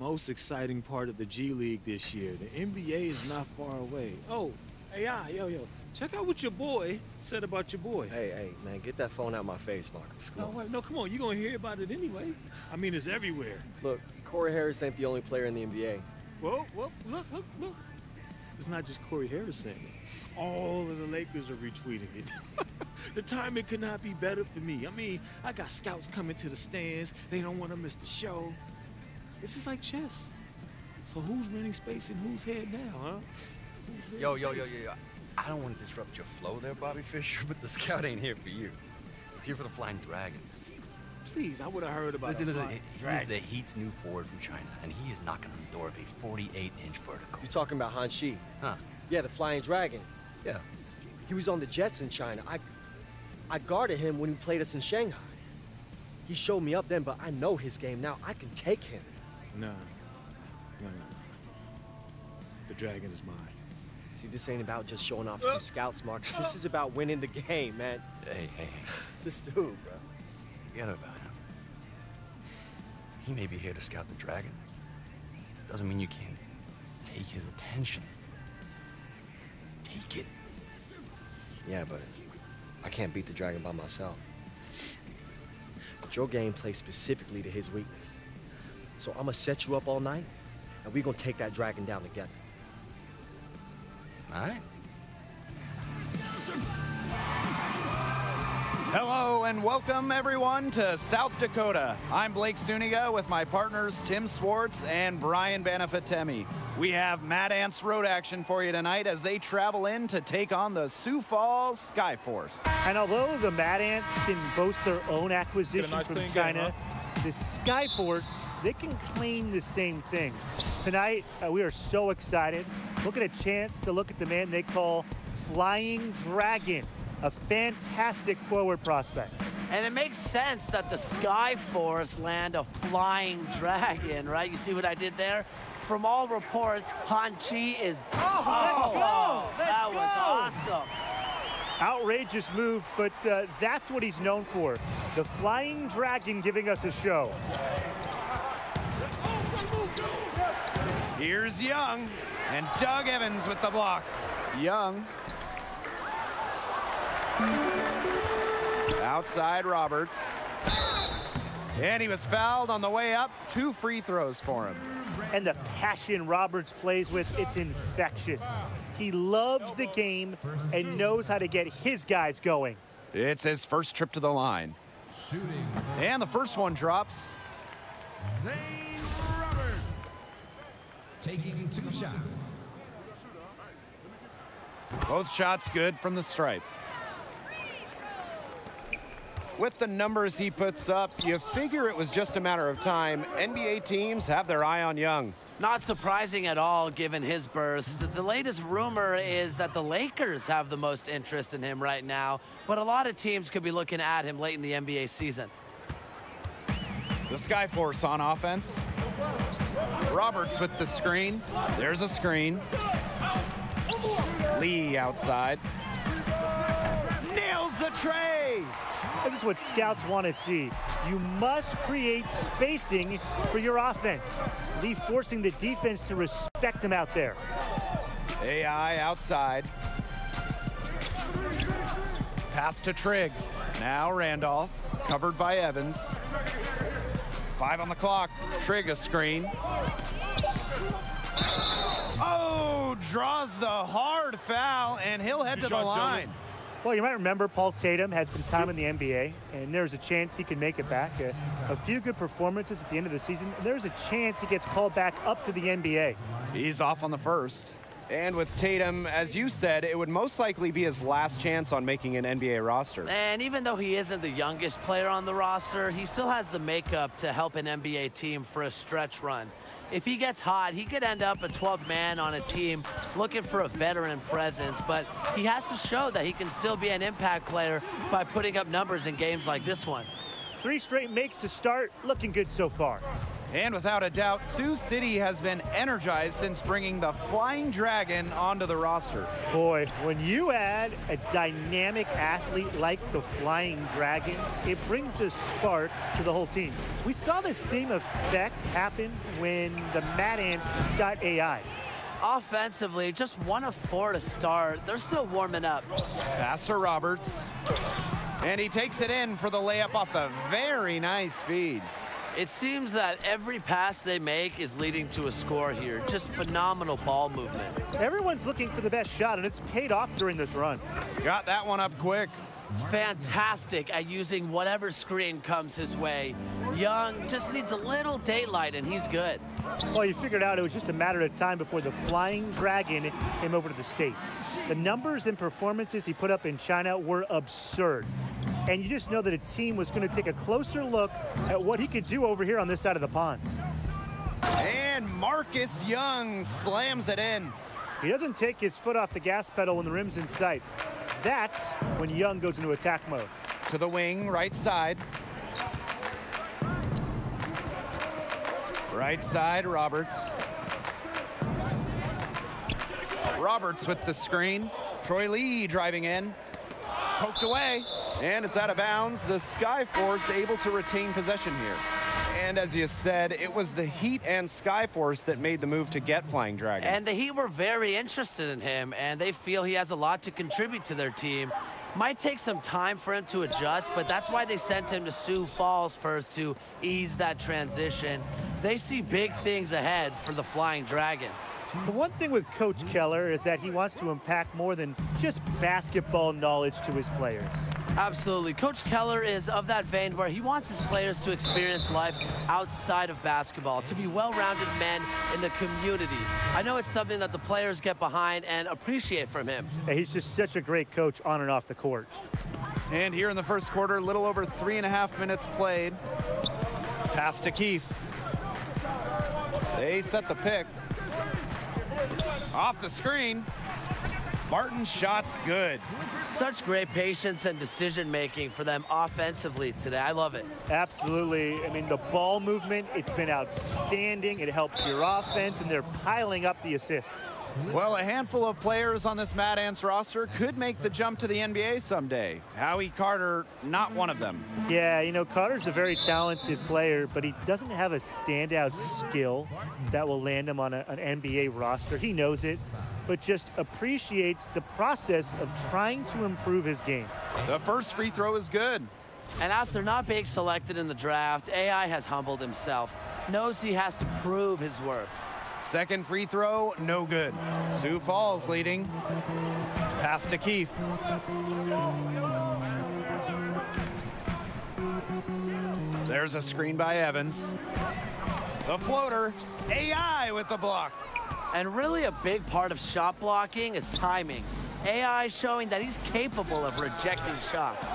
Most exciting part of the G League this year. The NBA is not far away. Oh, AI, yo. Check out what your boy said about your boy. Hey, man, get that phone out of my face, Marcus. Come on. Wait, no, come on. You're going to hear about it anyway. I mean, it's everywhere. Look, Corey Harris ain't the only player in the NBA. Well, look. It's not just Corey Harris saying it. All of the Lakers are retweeting it. The timing could not be better for me. I mean, I got scouts coming to the stands. They don't want to miss the show. This is like chess. So who's winning space in whose head now, huh? Yo. I don't want to disrupt your flow there, Bobby Fischer, but the scout ain't here for you. He's here for the Flying Dragon. Please, I would have heard about Listen, it. He's the Heat's new forward from China, and he is knocking on the door of a 48-inch vertical. You talking about Han Shi? Huh? Yeah, the Flying Dragon. Yeah. He was on the Jets in China. I guarded him when he played us in Shanghai. He showed me up then, but I know his game now. I can take him. No. The Dragon is mine. See, this ain't about just showing off some scouts, Marcus. This is about winning the game, man. Hey. This dude, bro. Forget about him. He may be here to scout the Dragon. Doesn't mean you can't take his attention. Take it. Yeah, but I can't beat the Dragon by myself. But your game plays specifically to his weakness. So I'm gonna set you up all night, and we're gonna take that Dragon down together. All right. Hello and welcome everyone to South Dakota. I'm Blake Suniga with my partners Tim Swartz and Brian Banafitemi. We have Mad Ants road action for you tonight as they travel in to take on the Sioux Falls Skyforce. And although the Mad Ants can boast their own acquisition from China, the Skyforce, they can claim the same thing. Tonight, we are so excited. Look at a chance to look at the man they call Flying Dragon, a fantastic forward prospect. And it makes sense that the Skyforce land a Flying Dragon, right? You see what I did there? From all reports, Han Chi is... That was awesome. Outrageous move, but that's what he's known for. The Flying Dragon giving us a show. Here's Young and Doug Evans with the block. Young. Outside Roberts. And he was fouled on the way up. 2 free throws for him. And the passion Roberts plays with, it's infectious. He loves the game and knows how to get his guys going. It's his first trip to the line. And the first one drops. Zane Roberts taking 2 shots. Both shots good from the stripe. With the numbers he puts up, you figure it was just a matter of time. NBA teams have their eye on Young. Not surprising at all, given his burst. The latest rumor is that the Lakers have the most interest in him right now, but a lot of teams could be looking at him late in the NBA season. The Skyforce on offense. Roberts with the screen. There's a screen. Lee outside. Nails the tray! This is what scouts want to see. You must create spacing for your offense. Lee forcing the defense to respect him out there. AI outside. Pass to Trigg. Now Randolph, covered by Evans. 5 on the clock. Trigg a screen. Oh, draws the hard foul, and he'll head to the line. Well, you might remember Paul Tatum had some time in the NBA, and there's a chance he can make it back. A few good performances at the end of the season, and there's a chance he gets called back up to the NBA. He's off on the first. And with Tatum, as you said, it would most likely be his last chance on making an NBA roster. And even though he isn't the youngest player on the roster, he still has the makeup to help an NBA team for a stretch run. If he gets hot, he could end up a 12th man on a team looking for a veteran presence, but he has to show that he can still be an impact player by putting up numbers in games like this one. 3 straight makes to start, looking good so far. And without a doubt, Sioux City has been energized since bringing the Flying Dragon onto the roster. Boy, when you add a dynamic athlete like the Flying Dragon, it brings a spark to the whole team. We saw the same effect happen when the Mad Ants got AI. Offensively, just 1 of 4 to start. They're still warming up. Pass to Roberts. And he takes it in for the layup off the very nice feed. It seems that every pass they make is leading to a score here. Just phenomenal ball movement. Everyone's looking for the best shot, and it's paid off during this run. Got that one up quick. Fantastic at using whatever screen comes his way. Young just needs a little daylight, and he's good. Well, you figured out it was just a matter of time before the Flying Dragon came over to the States. The numbers and performances he put up in China were absurd. And you just know that a team was going to take a closer look at what he could do over here on this side of the pond. And Marcus Young slams it in. He doesn't take his foot off the gas pedal when the rim's in sight. That's when Young goes into attack mode. To the wing, right side. Right side, Roberts. Roberts with the screen. Troy Lee driving in. Poked away, and it's out of bounds. The Skyforce able to retain possession here. And as you said, it was the Heat and Skyforce that made the move to get Flying Dragon. And the Heat were very interested in him, and they feel he has a lot to contribute to their team. Might take some time for him to adjust, but that's why they sent him to Sioux Falls first to ease that transition. They see big things ahead for the Flying Dragon. The one thing with Coach Keller is that he wants to impact more than just basketball knowledge to his players. Absolutely. Coach Keller is of that vein where he wants his players to experience life outside of basketball, to be well-rounded men in the community. I know it's something that the players get behind and appreciate from him. Yeah, he's just such a great coach on and off the court. And here in the first quarter, a little over 3.5 minutes played. Pass to Keefe. They set the pick. Off the screen. Barton's shot's good. Such great patience and decision-making for them offensively today. I love it. Absolutely. I mean, the ball movement, it's been outstanding. It helps your offense, and they're piling up the assists. Well, a handful of players on this Mad Ants roster could make the jump to the NBA someday. Howie Carter, not one of them. Yeah, you know, Carter's a very talented player, but he doesn't have a standout skill that will land him on an NBA roster. He knows it, but just appreciates the process of trying to improve his game. The first free throw is good. And after not being selected in the draft, AI has humbled himself, knows he has to prove his worth. Second free throw, no good. Sioux Falls leading. Pass to Keefe. There's a screen by Evans. The floater, AI with the block. And really a big part of shot blocking is timing. AI showing that he's capable of rejecting shots.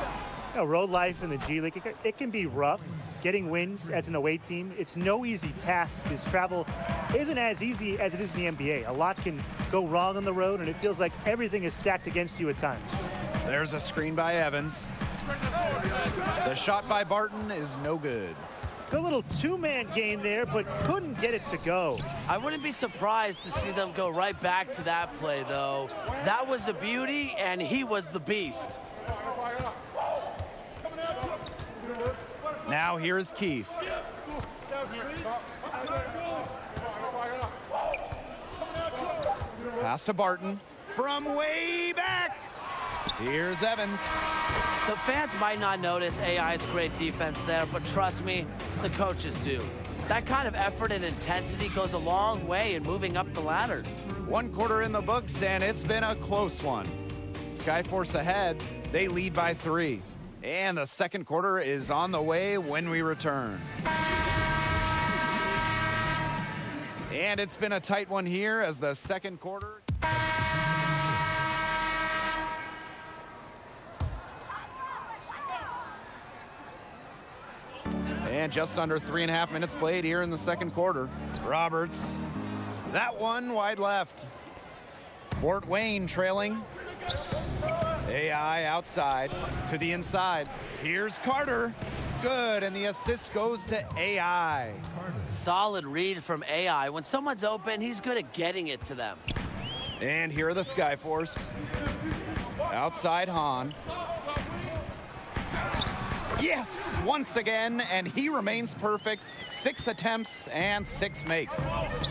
You know, road life in the G League, it can be rough. Getting wins as an away team, it's no easy task because travel isn't as easy as it is in the NBA. A lot can go wrong on the road, and it feels like everything is stacked against you at times. There's a screen by Evans. The shot by Barton is no good. Good little two-man game there, but couldn't get it to go. I wouldn't be surprised to see them go right back to that play, though. That was a beauty, and he was the beast. Now here's Keefe. Pass to Barton from way back. Here's Evans. The fans might not notice AI's great defense there, but trust me, the coaches do. That kind of effort and intensity goes a long way in moving up the ladder. 1 quarter in the books, and it's been a close one. Skyforce ahead. They lead by 3. And the second quarter is on the way when we return. And it's been a tight one here as the second quarter. And just under 3.5 minutes played here in the second quarter. Roberts, that one wide left. Fort Wayne trailing. AI outside to the inside. Here's Carter. good, and the assist goes to AI. Solid read from AI. When someone's open, he's good at getting it to them. And here are the Skyforce. Outside Han. Yes, once again, and he remains perfect. 6 attempts and 6 makes.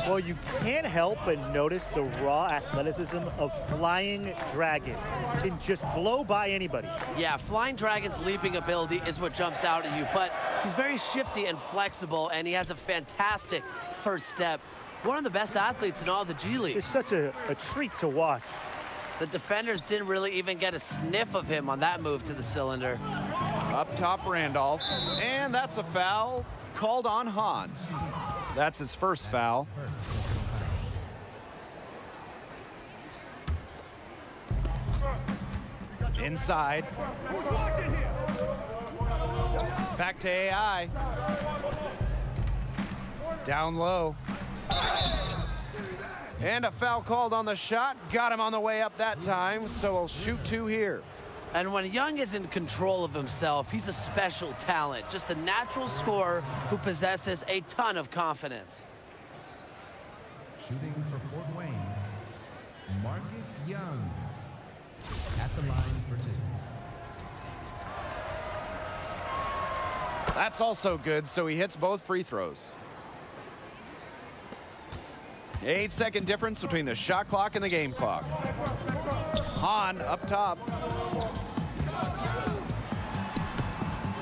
Well, you can't help but notice the raw athleticism of Flying Dragon. Can just blow by anybody. Yeah, Flying Dragon's leaping ability is what jumps out at you, but he's very shifty and flexible, and he has a fantastic first step. One of the best athletes in all the G League. It's such a treat to watch. The defenders didn't really even get a sniff of him on that move to the cylinder. Up top, Randolph. And that's a foul called on Han. That's his first foul. Inside. Back to AI. Down low. And a foul called on the shot. Got him on the way up that time, so he'll shoot 2 here. And when Young is in control of himself, he's a special talent, just a natural scorer who possesses a ton of confidence. Shooting for Fort Wayne, Marcus Young at the line for 2. That's also good, so he hits both free throws. 8-second difference between the shot clock and the game clock. Han up top.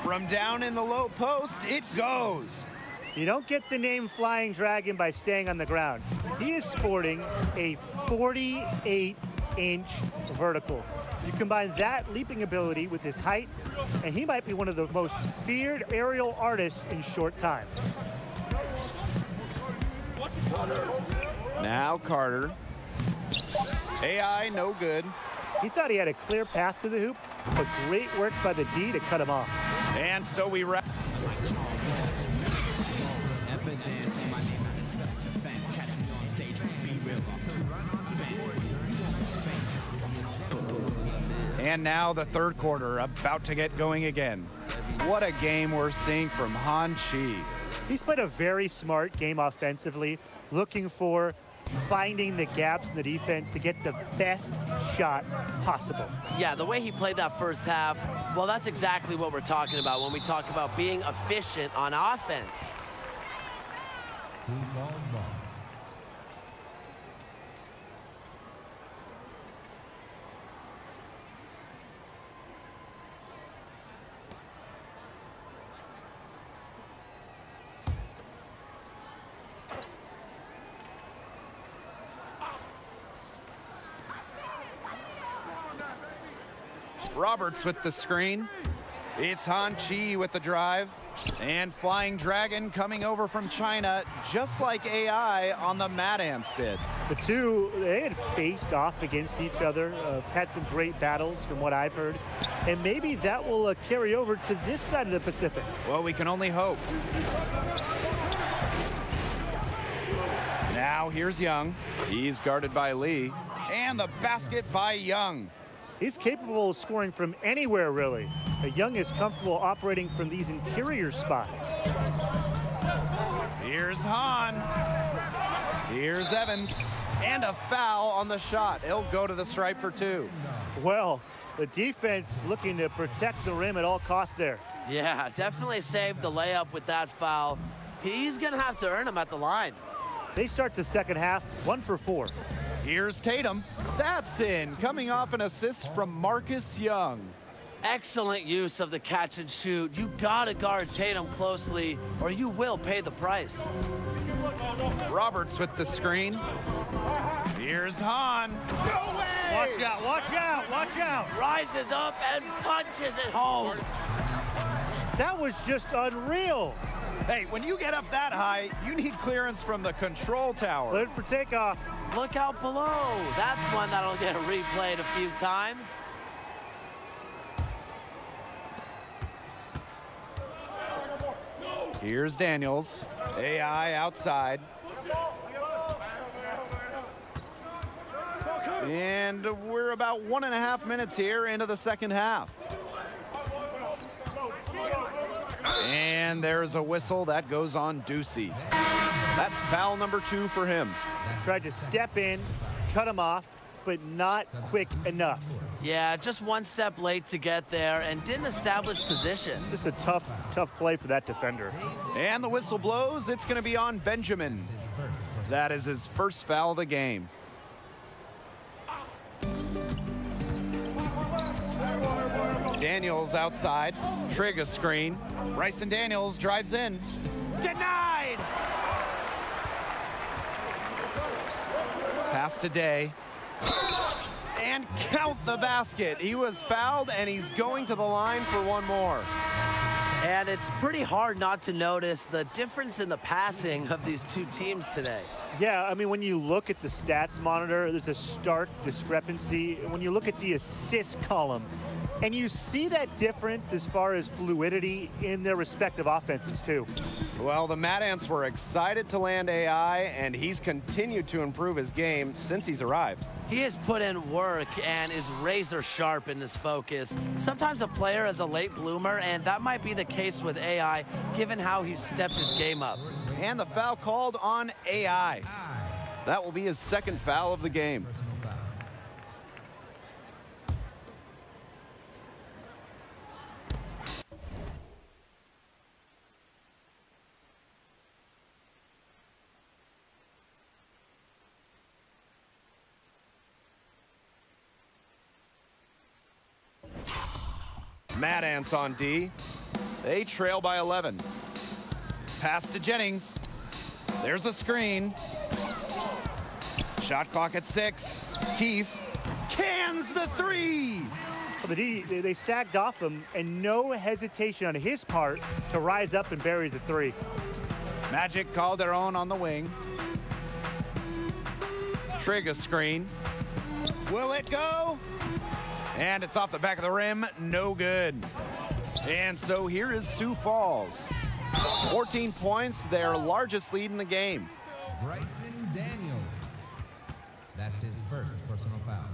From down in the low post, it goes. You don't get the name Flying Dragon by staying on the ground. He is sporting a 48-inch vertical. You combine that leaping ability with his height, and he might be one of the most feared aerial artists in short time. Now Carter. AI no good. He thought he had a clear path to the hoop, but great work by the D to cut him off. And so we wrap. And now the third quarter about to get going again. What a game we're seeing from Han Chi. He's played a very smart game offensively, looking for, finding the gaps in the defense to get the best shot possible. Yeah, the way he played that first half, well, that's exactly what we're talking about when we talk about being efficient on offense. Sioux Falls ball. Roberts with the screen. It's Han Chi with the drive. And Flying Dragon coming over from China, just like AI on the Mad Ants did. The two, they had faced off against each other, had some great battles from what I've heard. And maybe that will carry over to this side of the Pacific. Well, we can only hope. Now here's Young. He's guarded by Lee. And the basket by Young. He's capable of scoring from anywhere, really. Young is comfortable operating from these interior spots. Here's Han. Here's Evans. And a foul on the shot. He'll go to the stripe for 2. Well, the defense looking to protect the rim at all costs there. Yeah, definitely saved the layup with that foul. He's going to have to earn them at the line. They start the second half 1 for 4. Here's Tatum. That's in, coming off an assist from Marcus Young. Excellent use of the catch and shoot. You gotta guard Tatum closely or you will pay the price. Roberts with the screen. Here's Han. Watch out, watch out, watch out. Rises up and punches it home. That was just unreal. Hey, when you get up that high, you need clearance from the control tower. Cleared for takeoff. Look out below. That's one that'll get replayed a few times. Here's Daniels. AI outside. And we're about 1.5 minutes here into the second half. And there's a whistle that goes on Ducey. That's foul number 2 for him. Tried to step in, cut him off, but not quick enough. Yeah, just one step late to get there and didn't establish position. Just a tough play for that defender. And the whistle blows. It's going to be on Benjamin. That is his first foul of the game. Daniels outside. Trigg a screen. Bryson Daniels drives in. Denied! Pass to Day. And count the basket. He was fouled, and he's going to the line for one more. And it's pretty hard not to notice the difference in the passing of these two teams today. Yeah, I mean, when you look at the stats monitor, there's a stark discrepancy. When you look at the assist column, and you see that difference as far as fluidity in their respective offenses, too. Well, the Mad Ants were excited to land AI, and he's continued to improve his game since he's arrived. He has put in work and is razor sharp in his focus. Sometimes a player is a late bloomer, and that might be the case with AI, given how he's stepped his game up. And the foul called on AI. That will be his second foul of the game. Mad Ants on D. They trail by 11. Pass to Jennings. There's a screen. Shot clock at 6. Keefe cans the 3. Well, the D, they sagged off him, and no hesitation on his part to rise up and bury the 3. Magic Calderon on the wing. Trigg a screen. Will it go? And it's off the back of the rim. No good. And so here is Sioux Falls. 14 points, their largest lead in the game. Bryson Daniels. That's his first personal foul.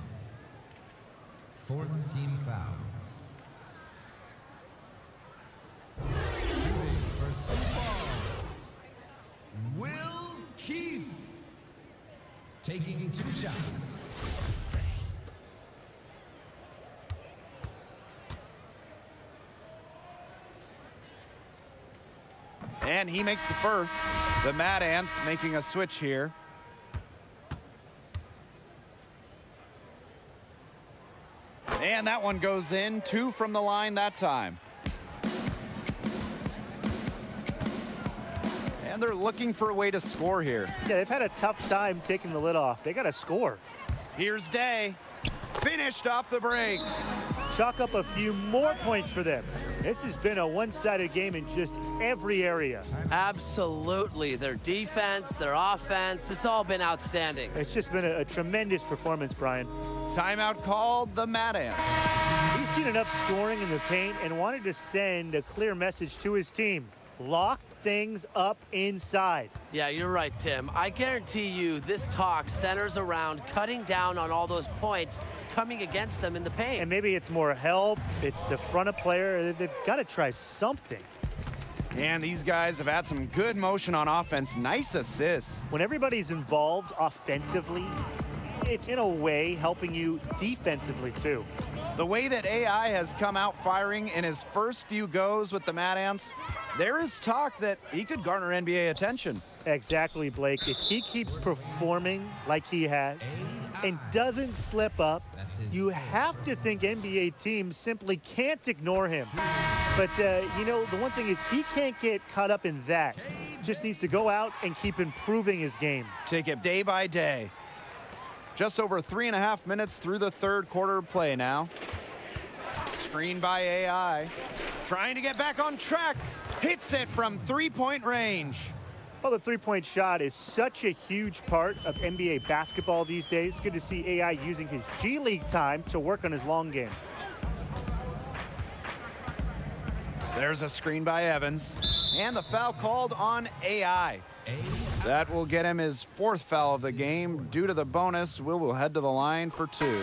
4th team foul. Shooting for Sioux Falls, Will Keith. Taking 2 shots. And he makes the first. The Mad Ants making a switch here. And that one goes in. 2 from the line that time. And they're looking for a way to score here. Yeah, they've had a tough time taking the lid off. They got to score. Here's Day. Finished off the break. Chalk up a few more points for them. This has been a one-sided game in just every area. Absolutely. Their defense, their offense, it's all been outstanding. It's just been a tremendous performance, Brian. Timeout called, the Mad Ants. He's seen enough scoring in the paint and wanted to send a clear message to his team. Lock things up inside. Yeah, you're right, Tim. I guarantee you this talk centers around cutting down on all those points coming against them in the paint. And maybe it's more help, it's the front of player. They've got to try something. And these guys have had some good motion on offense. Nice assists. When everybody's involved offensively, it's in a way helping you defensively too. The way that AI has come out firing in his first few goes with the Mad Ants, there is talk that he could garner NBA attention. Exactly, Blake. If he keeps performing like he has and doesn't slip up, you have to think NBA teams simply can't ignore him. But, you know, the one thing is he can't get caught up in that. Just needs to go out and keep improving his game. Take it day by day. Just over 3.5 minutes through the third quarter of play now. Screen by AI. Trying to get back on track. Hits it from three-point range. Well, the three-point shot is such a huge part of NBA basketball these days. Good to see AI using his G League time to work on his long game. There's a screen by Evans. And the foul called on AI. That will get him his 4th foul of the game. Due to the bonus, will head to the line for 2.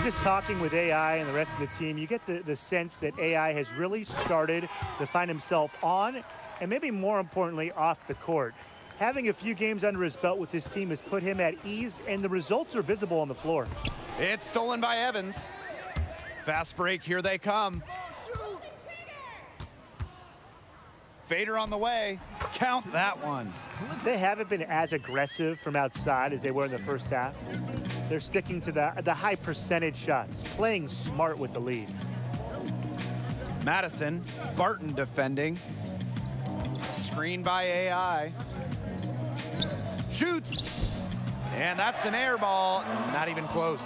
Just talking with AI and the rest of the team, you get the sense that AI has really started to find himself on and maybe more importantly off the court. Having a few games under his belt with his team has put him at ease, and the results are visible on the floor. It's stolen by Evans. Fast break, here they come. Fader on the way. Count that one. They haven't been as aggressive from outside as they were in the first half. They're sticking to the high percentage shots, playing smart with the lead. Madison, Barton defending. Screen by AI. Shoots. And that's an air ball. Not even close.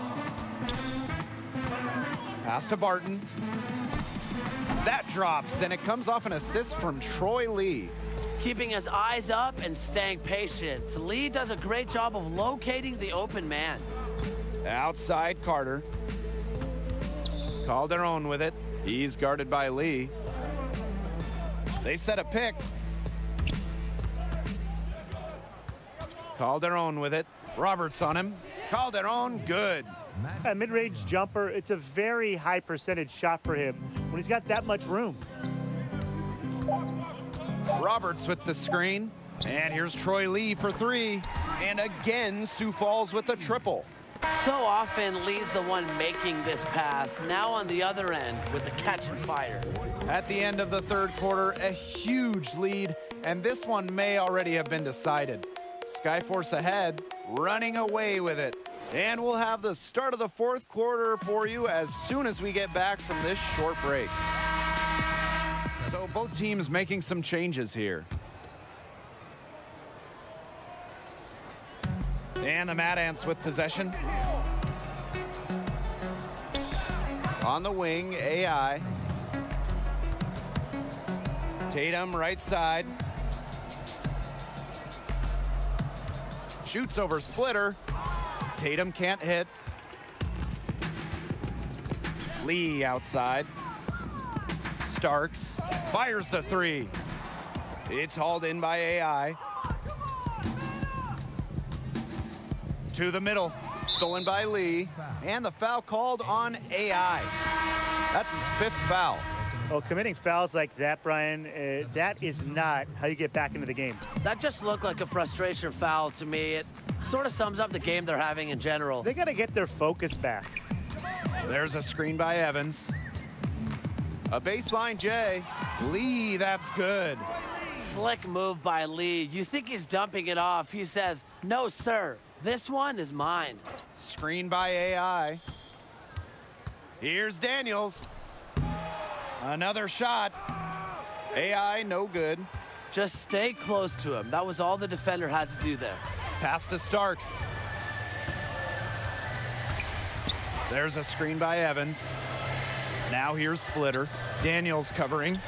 Pass to Barton. That drops, and it comes off an assist from Troy Lee. Keeping his eyes up and staying patient. Lee does a great job of locating the open man. Outside Carter. Calderon with it. He's guarded by Lee. They set a pick. Calderon with it. Roberts on him. Calderon, good. A mid-range jumper, it's a very high percentage shot for him when he's got that much room. Roberts with the screen. And here's Troy Lee for 3. And again, Sioux Falls with the triple. So often, Lee's the one making this pass. Now on the other end with the catch and fire. At the end of the 3rd quarter, a huge lead, and this one may already have been decided. Skyforce ahead, running away with it. And we'll have the start of the 4th quarter for you as soon as we get back from this short break. So both teams making some changes here. And the Mad Ants with possession. On the wing, AI. Tatum right side. Shoots over Splitter. Tatum can't hit. Lee outside. Starks fires the 3. It's hauled in by AI. To the middle, stolen by Lee, and the foul called on AI. That's his 5th foul. Well, committing fouls like that, Brian, that is not how you get back into the game. That just looked like a frustration foul to me. It sort of sums up the game they're having in general. They got to get their focus back. There's a screen by Evans. A baseline J. Lee, that's good. Slick move by Lee. You think he's dumping it off. He says, no, sir. This one is mine. Screen by AI. Here's Daniels. Another shot. AI, no good. Just stay close to him. That was all the defender had to do there. Pass to Starks. There's a screen by Evans. Now here's Splitter. Daniels covering.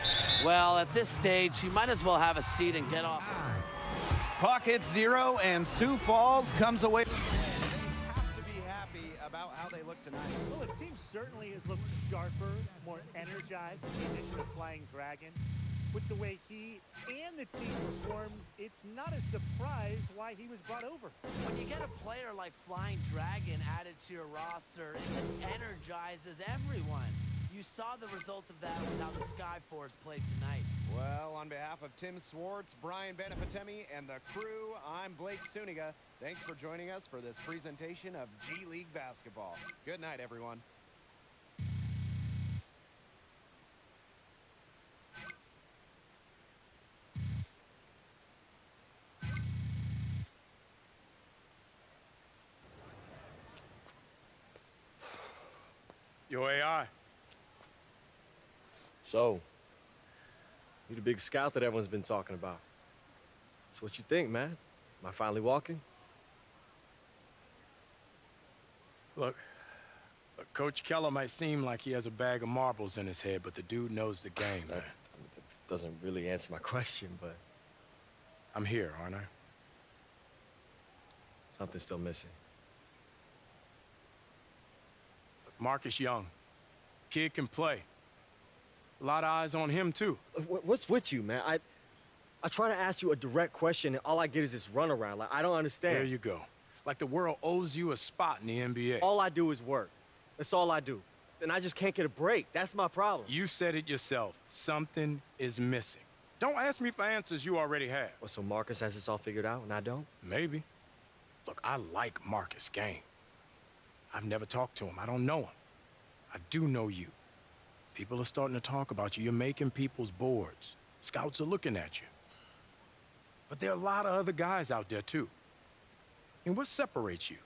Well, at this stage, you might as well have a seat and get off. Clock hits 0, and Sioux Falls comes away. They have to be happy about how they look tonight. Well, the team certainly has looked sharper, more energized with the addition of Flying Dragon. With the way he and the team performed, it's not a surprise why he was brought over. When you get a player like Flying Dragon added to your roster, it just energizes everyone. You saw the result of that with how the Skyforce played tonight. Well, on behalf of Tim Swartz, Brian Banafitemi, and the crew, I'm Blake Suniga. Thanks for joining us for this presentation of G League basketball. Good night, everyone. Yo, AI. So, you the big scout that everyone's been talking about. So what you think, man? Am I finally walking? Look, Coach Keller might seem like he has a bag of marbles in his head, but the dude knows the game, man. That doesn't really answer my question, but... I'm here, aren't I? Something's still missing. Look, Marcus Young. Kid can play. A lot of eyes on him, too. What's with you, man? I try to ask you a direct question, and all I get is this runaround. Like, I don't understand. There you go. Like the world owes you a spot in the NBA. All I do is work. That's all I do. And I just can't get a break. That's my problem. You said it yourself. Something is missing. Don't ask me for answers you already have. Well, so Marcus has this all figured out, and I don't? Maybe. Look, I like Marcus' game. I've never talked to him. I don't know him. I do know you. People are starting to talk about you. You're making people's boards. Scouts are looking at you. But there are a lot of other guys out there, too. And what separates you?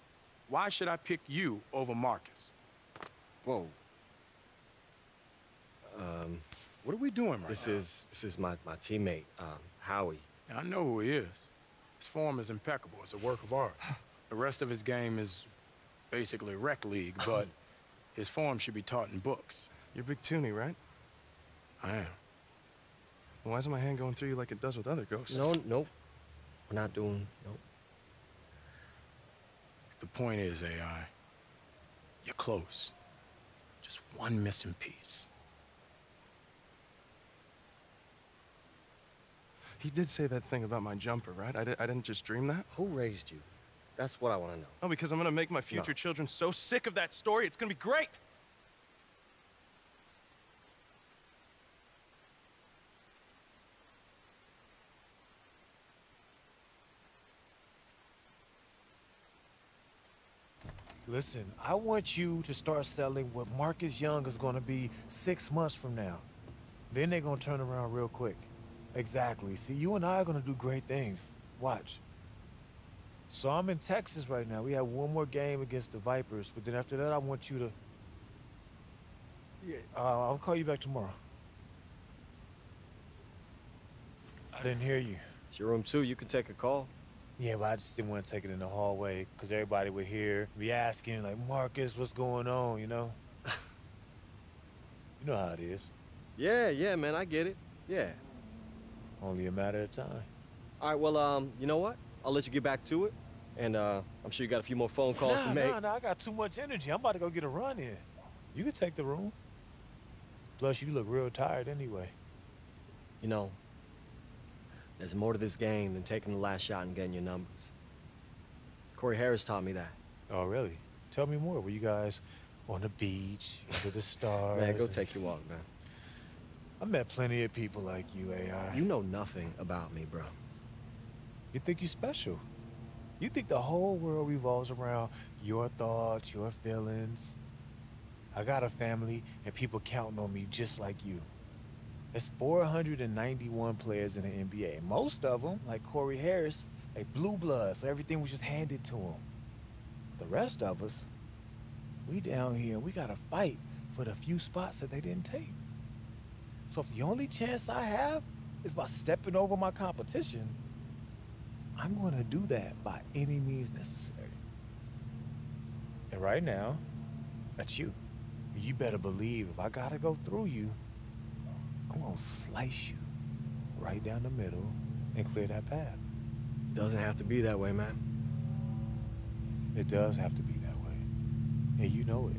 Why should I pick you over Marcus? Whoa. What are we doing right now? This is my teammate, Howie. I know who he is. His form is impeccable. It's a work of art. The rest of his game is basically rec league, but his form should be taught in books. You're Big Toonie, right? I am. Well, why isn't my hand going through you like it does with other ghosts? Nope. We're not doing, nope. The point is, AI, you're close. Just one missing piece. He did say that thing about my jumper, right? I didn't just dream that? Who raised you? That's what I want to know. Oh, because I'm gonna make my future children so sick of that story, it's gonna be great! Listen, I want you to start selling what Marcus Young is going to be 6 months from now. Then they're going to turn around real quick. Exactly. See, you and I are going to do great things. Watch. So I'm in Texas right now. We have one more game against the Vipers, but then after that, I want you to... Yeah, I'll call you back tomorrow. I didn't hear you. It's your room, too. You can take a call. Yeah, but I just didn't want to take it in the hallway because everybody would hear, be asking, like, Marcus, what's going on, you know? You know how it is. Yeah, man, I get it. Yeah. Only a matter of time. All right, well, you know what? I'll let you get back to it. And I'm sure you got a few more phone calls to make. Nah, I got too much energy. I'm about to go get a run in. You can take the room. Plus, you look real tired anyway. You know, there's more to this game than taking the last shot and getting your numbers. Corey Harris taught me that. Oh, really? Tell me more. Were you guys on the beach, under the stars? Man, go take your walk, man. I met plenty of people like you, AI. You know nothing about me, bro. You think you're special. You think the whole world revolves around your thoughts, your feelings. I got a family, and people counting on me just like you. There's 491 players in the NBA. Most of them, like Corey Harris, like blue blood, so everything was just handed to them. The rest of us, we down here, we gotta fight for the few spots that they didn't take. So if the only chance I have is by stepping over my competition, I'm gonna do that by any means necessary. And right now, that's you. You better believe if I gotta go through you, I'm gonna slice you right down the middle and clear that path. Doesn't have to be that way, man. It does have to be that way. And you know it.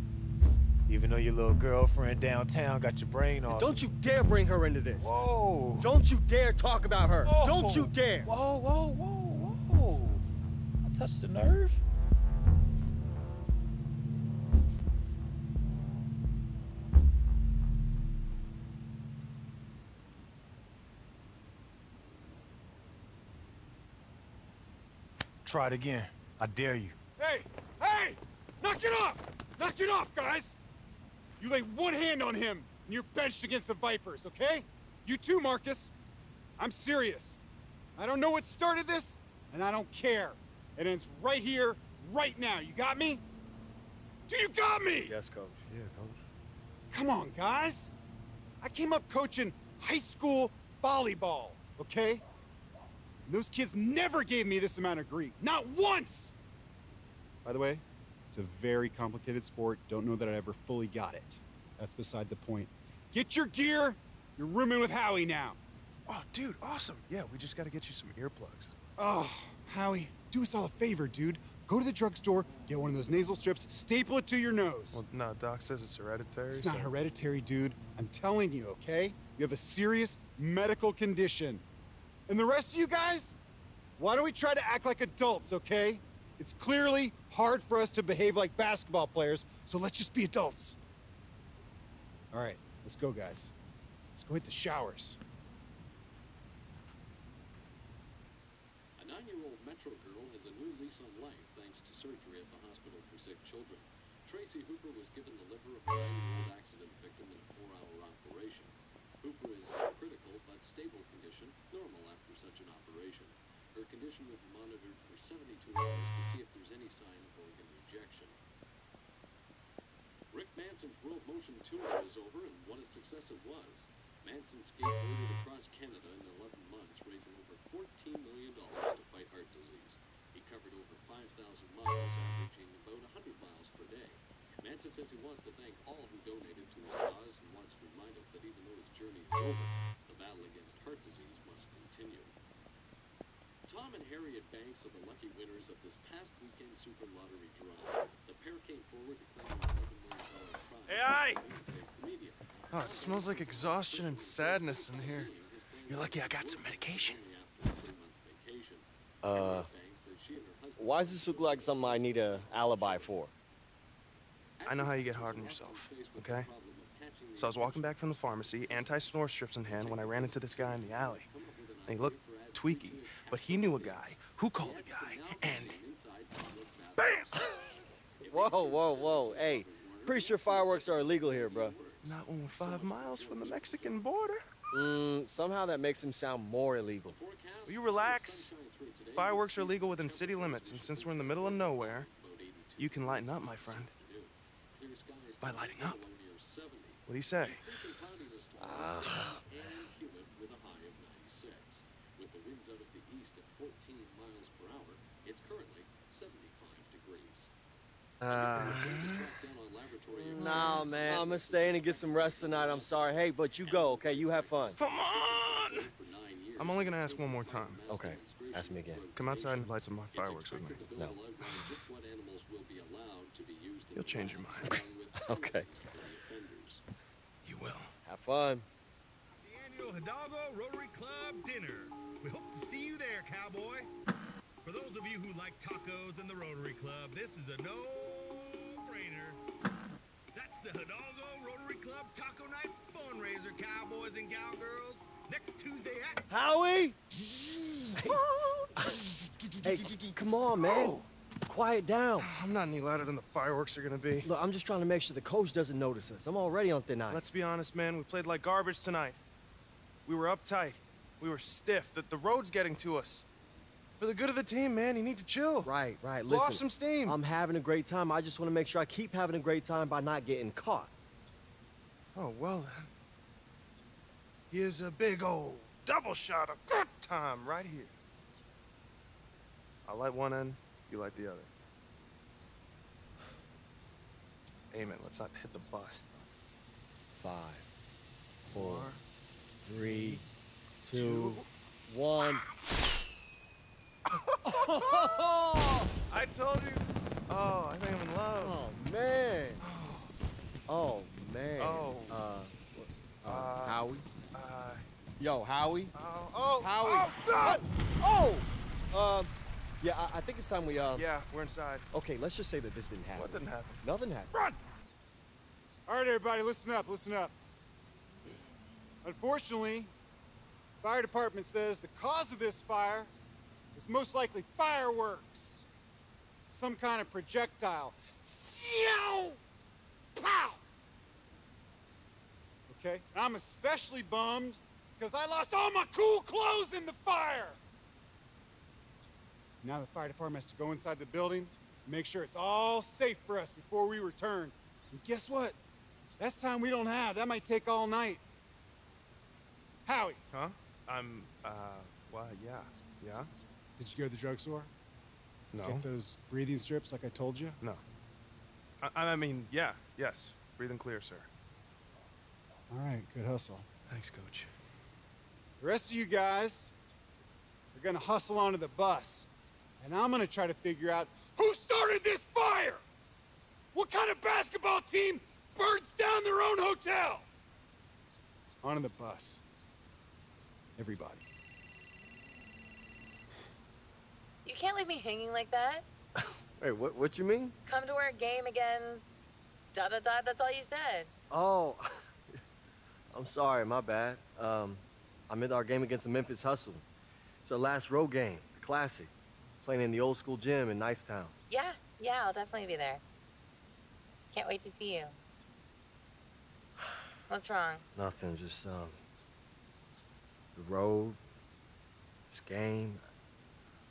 Even though your little girlfriend downtown got your brain off. Don't you dare bring her into this. Whoa. Don't you dare talk about her. Whoa. Don't you dare. Whoa. I touched the nerve. Try it again. I dare you. Hey! Knock it off! Knock it off, guys! You lay one hand on him, and you're benched against the Vipers, okay? You too, Marcus. I'm serious. I don't know what started this, and I don't care. It ends right here, right now. You got me? Do you got me? Yes, Coach. Yeah, Coach. Come on, guys. I came up coaching high school volleyball, okay? And those kids never gave me this amount of grief. Not once! By the way, it's a very complicated sport. Don't know that I ever fully got it. That's beside the point. Get your gear. You're rooming with Howie now. Oh, dude, awesome. Yeah, we just gotta get you some earplugs. Oh, Howie, do us all a favor, dude. Go to the drugstore, get one of those nasal strips, staple it to your nose. Well, no, Doc says it's hereditary. It's not hereditary, dude. I'm telling you, okay? You have a serious medical condition. And the rest of you guys, why don't we try to act like adults, okay? It's clearly hard for us to behave like basketball players, so let's just be adults. All right, let's go, guys. Let's go hit the showers. A 9-year-old Metro girl has a new lease on life thanks to surgery at the hospital for sick children. Tracy Hooper was given the liver of a 9-year-old accident victim in a 4-hour operation. Hooper is in critical but stable condition, normal after such an operation. Her condition will be monitored for 72 hours to see if there's any sign of organ rejection. Rick Manson's World Motion Tour is over, and what a success it was. Manson skateboarded across Canada in 11 months, raising over $14 million to fight heart disease. He covered over 5,000 miles, averaging about 100 miles per day. Manson says he wants to thank all who donated to his cause and wants to remind us that even though his journey is over, the battle against heart disease must continue. Tom and Harriet Banks are the lucky winners of this past weekend Super Lottery draw. The pair came forward to claim an $11 million prize. Hey, to face the media. Oh, it smells like exhaustion and sadness in here. You're lucky I got some medication. Why does this look like something I need an alibi for? I know how you get hard on yourself, okay? So I was walking back from the pharmacy, anti-snore strips in hand, when I ran into this guy in the alley. And he looked tweaky, but he knew a guy who called a guy, and BAM! Whoa, whoa, whoa. Hey, pretty sure fireworks are illegal here, bro. Not when we're 5 miles from the Mexican border. Somehow that makes him sound more illegal. Will you relax? Fireworks are legal within city limits, and since we're in the middle of nowhere, you can lighten up, my friend. By lighting up. What do you say? With the winds out of the east at 14 miles per hour, it's currently 75 degrees. Nah, man. I'm gonna stay in and get some rest tonight. I'm sorry. Hey, but you go, okay? You have fun. Come on! I'm only gonna ask one more time. Okay. Ask me again. Come outside and light some of my fireworks with me. No. You'll change your mind. Okay. You will. Have fun. The annual Hidalgo Rotary Club dinner. We hope to see you there, cowboy. For those of you who like tacos in the Rotary Club, this is a no-brainer. That's the Hidalgo Rotary Club Taco Night fundraiser, cowboys and cowgirls. Next Tuesday at... Howie! Hey, come on, man. Quiet down. I'm not any louder than the fireworks are gonna be. Look, I'm just trying to make sure the coach doesn't notice us. I'm already on thin ice. Let's be honest, man. We played like garbage tonight. We were uptight. We were stiff. The road's getting to us. For the good of the team, man, you need to chill. Right. Blow Listen, off some steam. I'm having a great time. I just want to make sure I keep having a great time by not getting caught. Oh, well then. Here's a big old double shot of good time right here. I'll light one end, you light the other. Amen. Let's not hit the bus. 5, 4, 3, 2, 1. I told you. Oh, I think I'm in love. Oh, man. Oh, man. Oh. Howie? Yo, Howie? Howie. Yeah, I think it's time we, Yeah, we're inside. Okay, let's just say that this didn't happen. What didn't happen? Nothing happened. Run! All right, everybody, listen up, listen up. Unfortunately, the fire department says the cause of this fire is most likely fireworks. Some kind of projectile. Pow! Okay, and I'm especially bummed because I lost all my cool clothes in the fire. Now the fire department has to go inside the building and make sure it's all safe for us before we return. And guess what? That's time we don't have. That might take all night. Howie. Huh? Well, yeah. Did you go to the drugstore? No. Get those breathing strips like I told you? No. I mean, yeah, yes. Breathe and clear, sir. All right, good hustle. Thanks, Coach. The rest of you guys are gonna hustle onto the bus, and I'm gonna try to figure out who started this fire! What kind of basketball team burns down their own hotel? Onto the bus. Everybody. You can't leave me hanging like that. Wait, what you mean? Come to our game against... da-da-da, that's all you said. Oh, I'm sorry, my bad. I meant our game against the Memphis Hustle. It's our last road game, the Classic. Playing in the old school gym in Nicetown. Yeah, I'll definitely be there. Can't wait to see you. What's wrong? Nothing, just, the road, this game.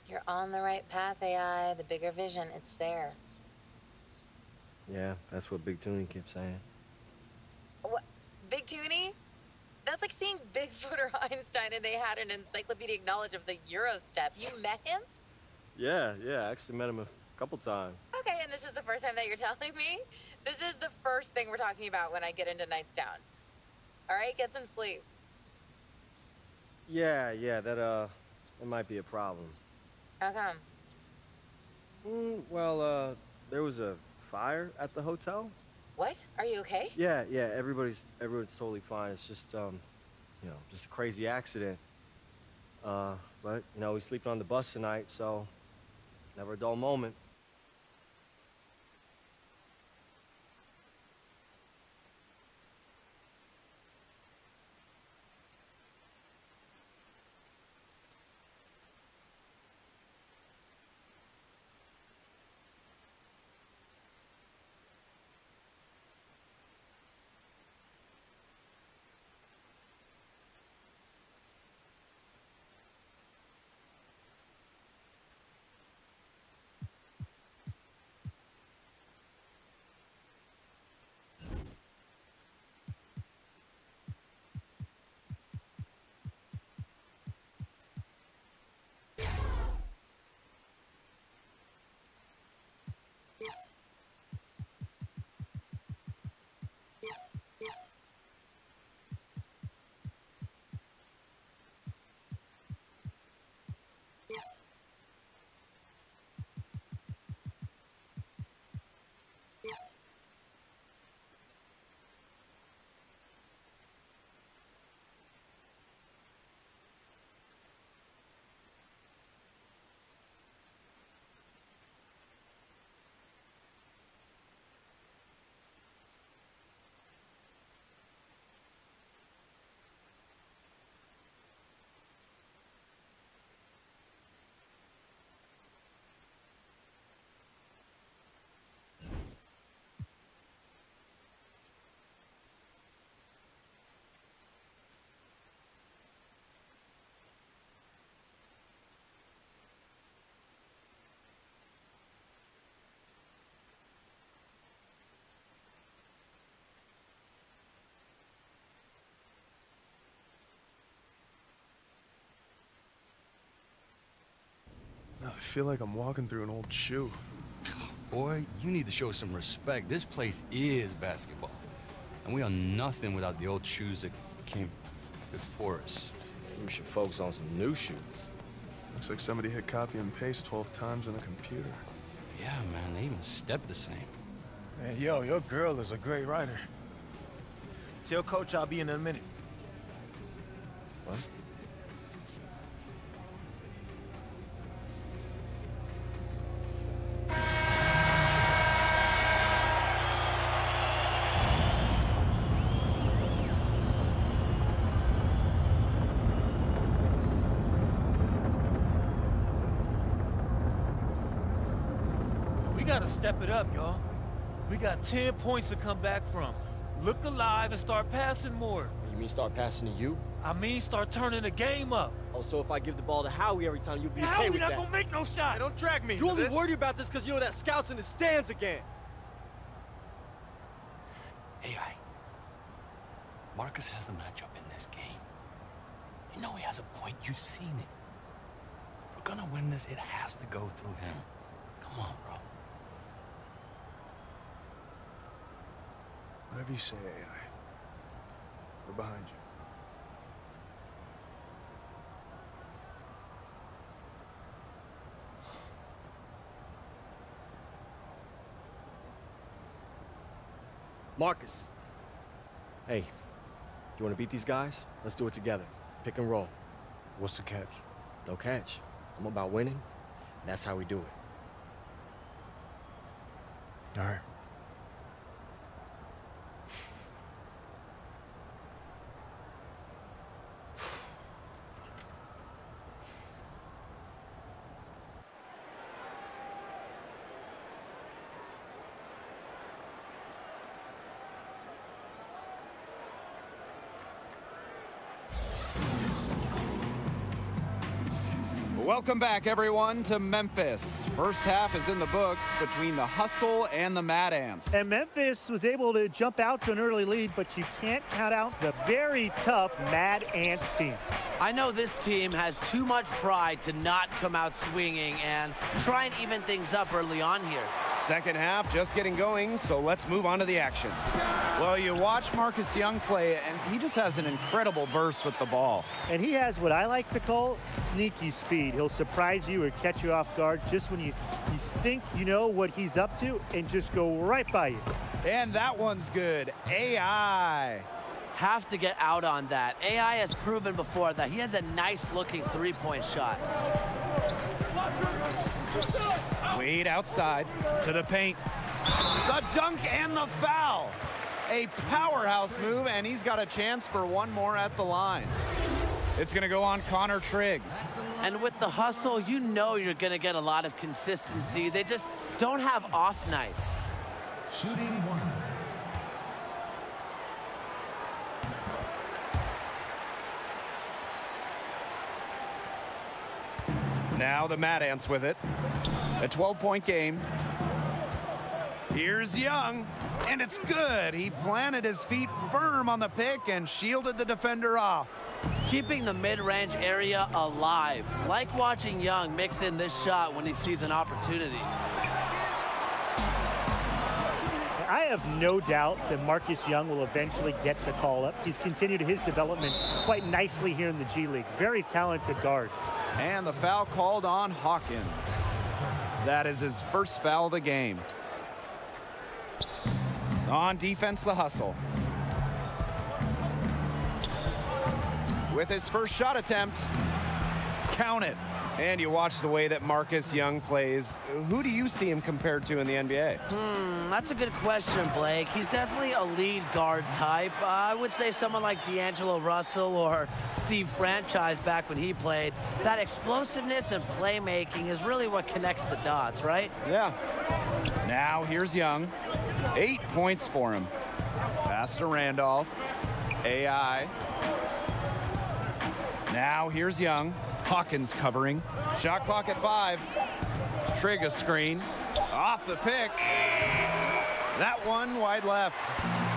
You're on the right path, AI. The bigger vision, it's there. Yeah, that's what Big Toonie kept saying. What? Big Toonie? That's like seeing Bigfoot or Einstein and they had an encyclopedic knowledge of the Eurostep. You met him? Yeah, I actually met him a couple times. Okay, and this is the first time that you're telling me? This is the first thing we're talking about when I get into Nicetown. All right, get some sleep. Yeah, that might be a problem. How come? Well, there was a fire at the hotel. What? Are you okay? Yeah, everyone's totally fine. It's just, just a crazy accident. But, we sleeping on the bus tonight, so never a dull moment. I feel like I'm walking through an old shoe. Boy, you need to show some respect. This place is basketball. And we are nothing without the old shoes that came before us. We should focus on some new shoes. Looks like somebody hit copy and paste 12 times on a computer. Yeah, man, they even stepped the same. Man, yo, your girl is a great writer. Tell Coach I'll be in a minute. What? We gotta step it up, y'all. We got 10 points to come back from. Look alive and start passing more. You mean start passing to you? I mean start turning the game up. Oh, so if I give the ball to Howie every time, you'll be okay Howie with that? not gonna make no shot. Hey, don't drag me. You only worried about this because you know that scout's in the stands again. AI, Marcus has the matchup in this game. You know he has a point. You've seen it. If we're gonna win this, it has to go through him. Come on, bro. Whatever you say, AI. We're behind you. Marcus. Hey, do you want to beat these guys? Let's do it together. Pick and roll. What's the catch? No catch. I'm about winning. That's how we do it. All right. Welcome back, everyone, to Memphis. First half is in the books between the Hustle and the Mad Ants. And Memphis was able to jump out to an early lead, but you can't count out the very tough Mad Ants team. I know this team has too much pride to not come out swinging and try and even things up early on here. Second half just getting going, so let's move on to the action. Well, you watch Marcus Young play, and he just has an incredible burst with the ball. And he has what I like to call sneaky speed. He'll surprise you or catch you off guard just when you think you know what he's up to and just go right by you. And that one's good. AI. Have to get out on that. AI has proven before that he has a nice-looking three-point shot. Wade outside to the paint. The dunk and the foul. A powerhouse move, and he's got a chance for one more at the line. It's going to go on Connor Trigg. And with the Hustle, you know you're going to get a lot of consistency. They just don't have off nights. Shooting one. Now the Mad Ants with it. A 12-point game. Here's Young, and it's good. He planted his feet firm on the pick and shielded the defender off. Keeping the mid-range area alive. Like watching Young mix in this shot when he sees an opportunity. I have no doubt that Marcus Young will eventually get the call up. He's continued his development quite nicely here in the G League. Very talented guard. And the foul called on Hawkins. That is his first foul of the game. On defense, the Hustle. With his first shot attempt, count it. And you watch the way that Marcus Young plays. Who do you see him compared to in the NBA? That's a good question, Blake. He's definitely a lead guard type. I would say someone like D'Angelo Russell or Steve Franchise back when he played. That explosiveness and playmaking is really what connects the dots, right? Yeah. Now here's Young. 8 points for him. Pass to Randolph. AI. Now here's Young. Hawkins covering. Shot clock at 5. Trigg a screen. Off the pick. That one wide left.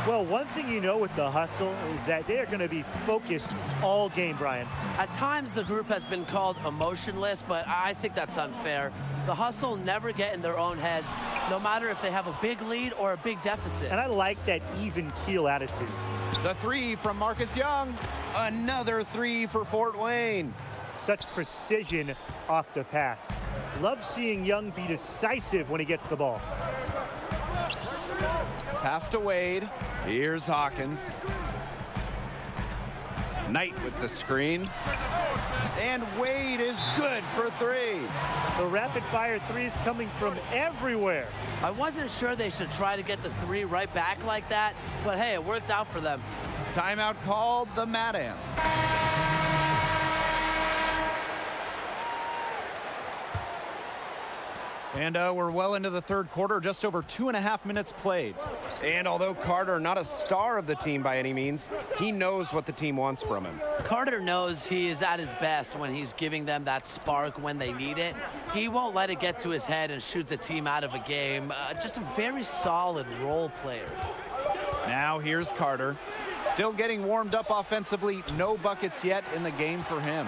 Well, one thing you know with the Hustle is that they are going to be focused all game, Brian. At times, the group has been called emotionless, but I think that's unfair. The Hustle never get in their own heads, no matter if they have a big lead or a big deficit. And I like that even keel attitude. The three from Marcus Young. Another three for Fort Wayne. Such precision off the pass. Love seeing Young be decisive when he gets the ball. Pass to Wade. Here's Hawkins. Knight with the screen. And Wade is good for 3. The rapid-fire threes coming from everywhere. I wasn't sure they should try to get the 3 right back like that, but hey, it worked out for them. Timeout called, the Mad Ants. And we're well into the third quarter, just over 2.5 minutes played. And although Carter not a star of the team by any means, he knows what the team wants from him. Carter knows he is at his best when he's giving them that spark when they need it. He won't let it get to his head and shoot the team out of a game. Just a very solid role player. Now here's Carter. Still getting warmed up offensively. No buckets yet in the game for him.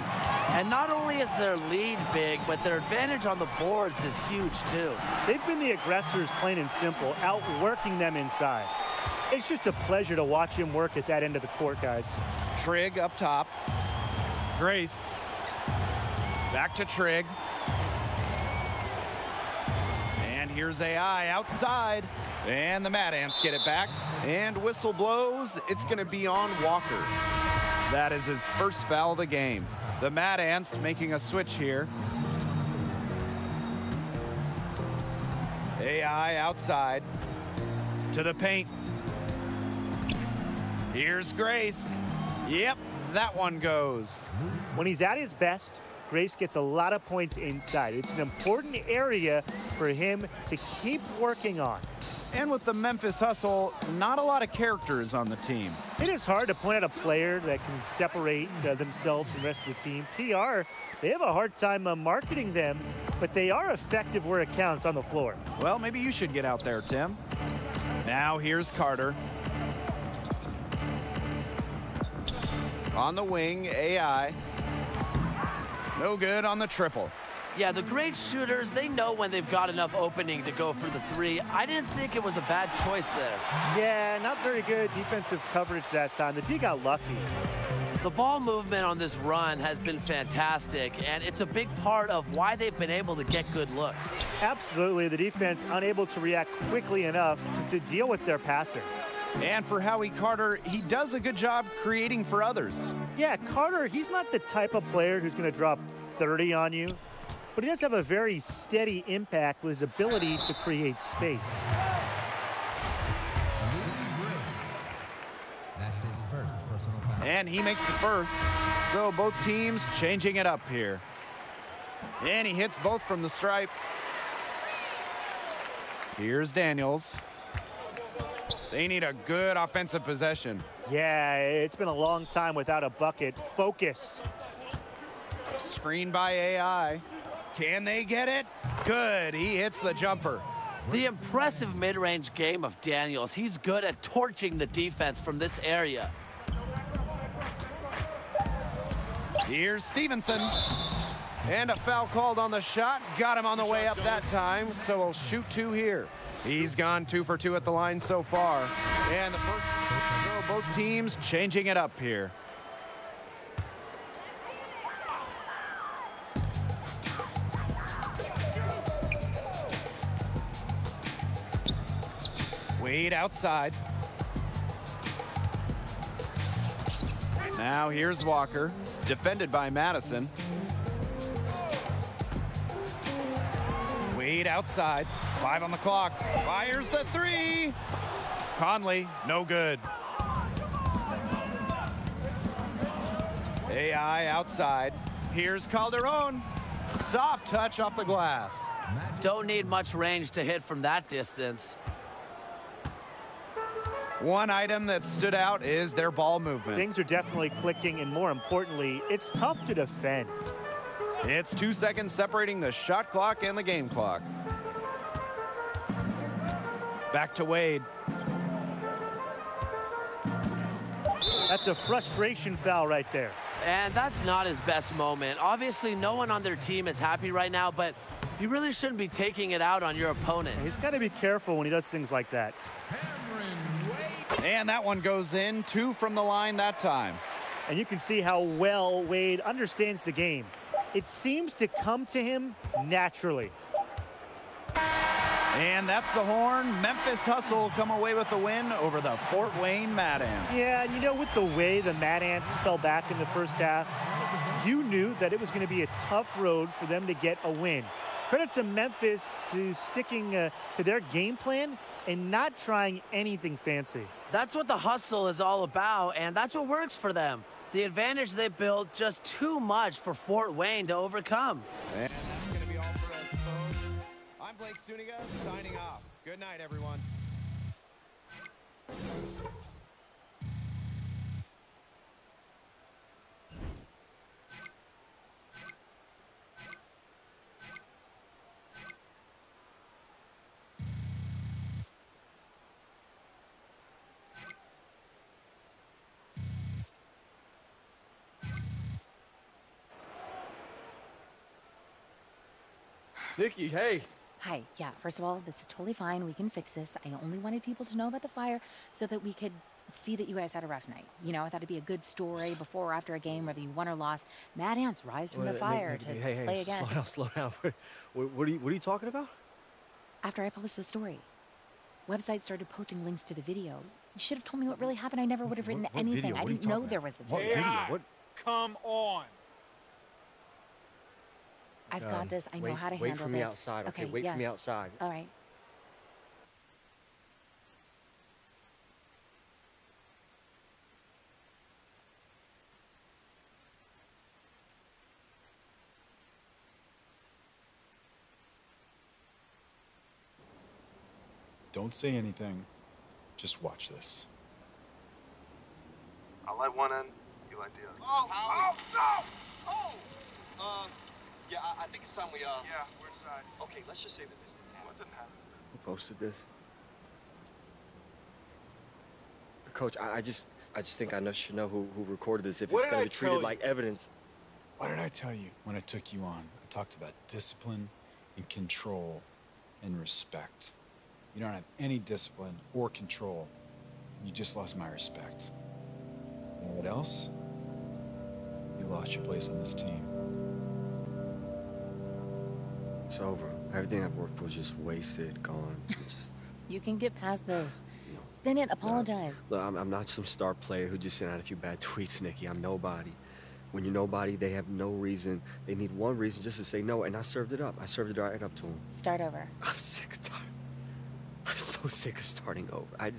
And not only is their lead big, but their advantage on the boards is huge too. They've been the aggressors, plain and simple, outworking them inside. It's just a pleasure to watch him work at that end of the court, guys. Trigg up top. Grace. Back to Trigg. And here's AI outside. And the Mad Ants get it back. And whistle blows. It's going to be on Walker. That is his first foul of the game. The Mad Ants making a switch here. AI outside. To the paint. Here's Grace. Yep, that one goes. When he's at his best, Grace gets a lot of points inside. It's an important area for him to keep working on. And with the Memphis Hustle, not a lot of characters on the team. It is hard to point out a player that can separate themselves from the rest of the team. PR, they have a hard time marketing them, but they are effective where it counts on the floor. Well, maybe you should get out there, Tim. Now here's Carter. On the wing, AI. No good on the triple. Yeah, the great shooters, they know when they've got enough opening to go for the three. I didn't think it was a bad choice there. Yeah, not very good defensive coverage that time. The D got lucky. The ball movement on this run has been fantastic, and it's a big part of why they've been able to get good looks. Absolutely, the defense unable to react quickly enough to deal with their passer. And for Howie Carter, he does a good job creating for others. Yeah, Carter, he's not the type of player who's going to drop 30 on you, but he does have a very steady impact with his ability to create space. That's his first personal foul. And he makes the first. So both teams changing it up here. And he hits both from the stripe. Here's Daniels. They need a good offensive possession. Yeah, it's been a long time without a bucket. Focus. Screen by AI. Can they get it? Good, he hits the jumper. The impressive mid-range game of Daniels. He's good at torching the defense from this area. Here's Stevenson. And a foul called on the shot. Got him on the way up that time, so he'll shoot two here. He's gone 2 for 2 at the line so far. And the first, so both teams changing it up here. Wade outside. Now here's Walker, defended by Madison. Wade outside, 5 on the clock, fires the 3. Conley, no good. AI outside. Here's Calderon. Soft touch off the glass. Don't need much range to hit from that distance. One item that stood out is their ball movement. Things are definitely clicking, and more importantly, it's tough to defend. It's 2 seconds separating the shot clock and the game clock. Back to Wade. That's a frustration foul right there. And that's not his best moment. Obviously, no one on their team is happy right now, but you really shouldn't be taking it out on your opponent. He's got to be careful when he does things like that. And that one goes in, 2 from the line that time. And you can see how well Wade understands the game. It seems to come to him naturally. And that's the horn. Memphis Hustle come away with the win over the Fort Wayne Mad Ants. Yeah, and you know, with the way the Mad Ants fell back in the first half, you knew that it was going to be a tough road for them to get a win. Credit to Memphis to sticking to their game plan and not trying anything fancy. That's what the hustle is all about, and that's what works for them. The advantage they built, just too much for Fort Wayne to overcome. And that's going to be all for us, folks. I'm Blake Suniga, signing off. Good night, everyone. Nikki, hey. Hi, yeah, first of all, this is totally fine. We can fix this. I only wanted people to know about the fire so that we could see that you guys had a rough night. You know, I thought it'd be a good story before or after a game, whether you won or lost. Mad Ants rise from the fire to play again. Slow down. What are you talking about? After I published the story, websites started posting links to the video. You should have told me what really happened. I never would have written anything. Video? I didn't know there was a video. What video? What? Come on. I've got this. I know how to handle this. Wait for me outside, okay? Wait for me outside. All right. Don't say anything. Just watch this. I'll light one end, you light the other. Oh, no! Oh! Yeah, I think it's time we, Yeah, we're inside. Okay, let's just say that this didn't happen. What didn't happen? Who posted this? Coach, I just think I should know who recorded this if it's going to be treated like evidence. What did I tell you when I took you on? I talked about discipline and control and respect. You don't have any discipline or control. You just lost my respect. You know what else? You lost your place on this team. It's over. Everything I've worked for was just wasted, gone. You can get past this. Spin it, apologize. Look, I'm not some star player who just sent out a few bad tweets, Nikki. I'm nobody. When you're nobody, they have no reason. They need one reason just to say no, and I served it up. I served it right up to them. Start over. I'm sick of tired. I'm so sick of starting over.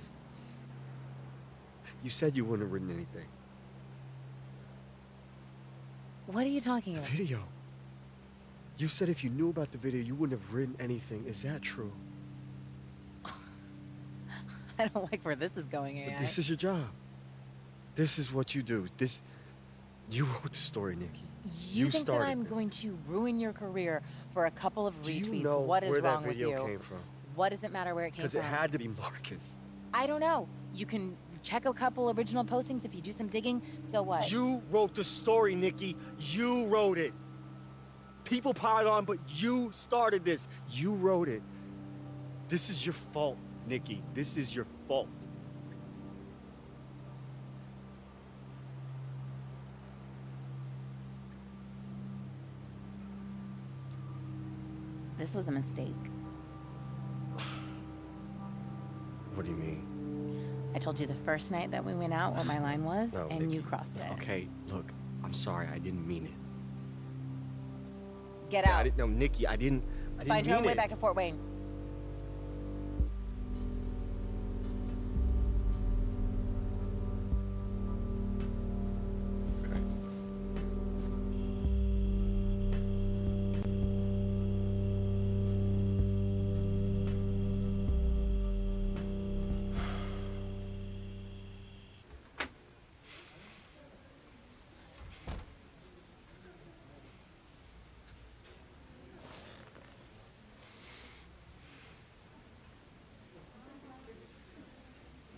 You said you wouldn't have written anything. What are you talking about? The video. You said if you knew about the video, you wouldn't have written anything. Is that true? I don't like where this is going, AI. But this is your job. This is what you do. You wrote the story, Nikki. You think that started I'm this. going to ruin your career for a couple of retweets? Do you know what is where wrong that with video you? came from? What does it matter where it came from? Because it had to be Marcus. I don't know. You can check a couple original postings if you do some digging. So what? You wrote the story, Nikki. You wrote it. People piled on, but you started this. You wrote it. This is your fault, Nikki. This is your fault. This was a mistake. What do you mean? I told you the first night that we went out what my line was, No, and Nikki. you crossed it. Okay, look, I'm sorry. I didn't mean it. Get out. No, Nikki, I didn't Find your own mean way it. back to Fort Wayne.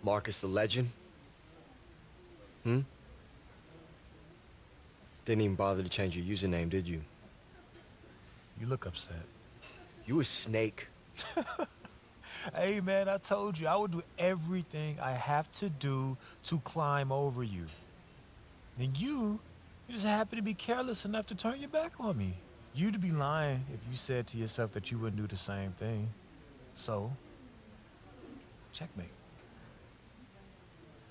Marcus the Legend? Didn't even bother to change your username, did you? You look upset. You a snake. Hey, man, I told you I would do everything I have to do to climb over you. And you just happen to be careless enough to turn your back on me. You'd be lying if you said to yourself that you wouldn't do the same thing. So, checkmate.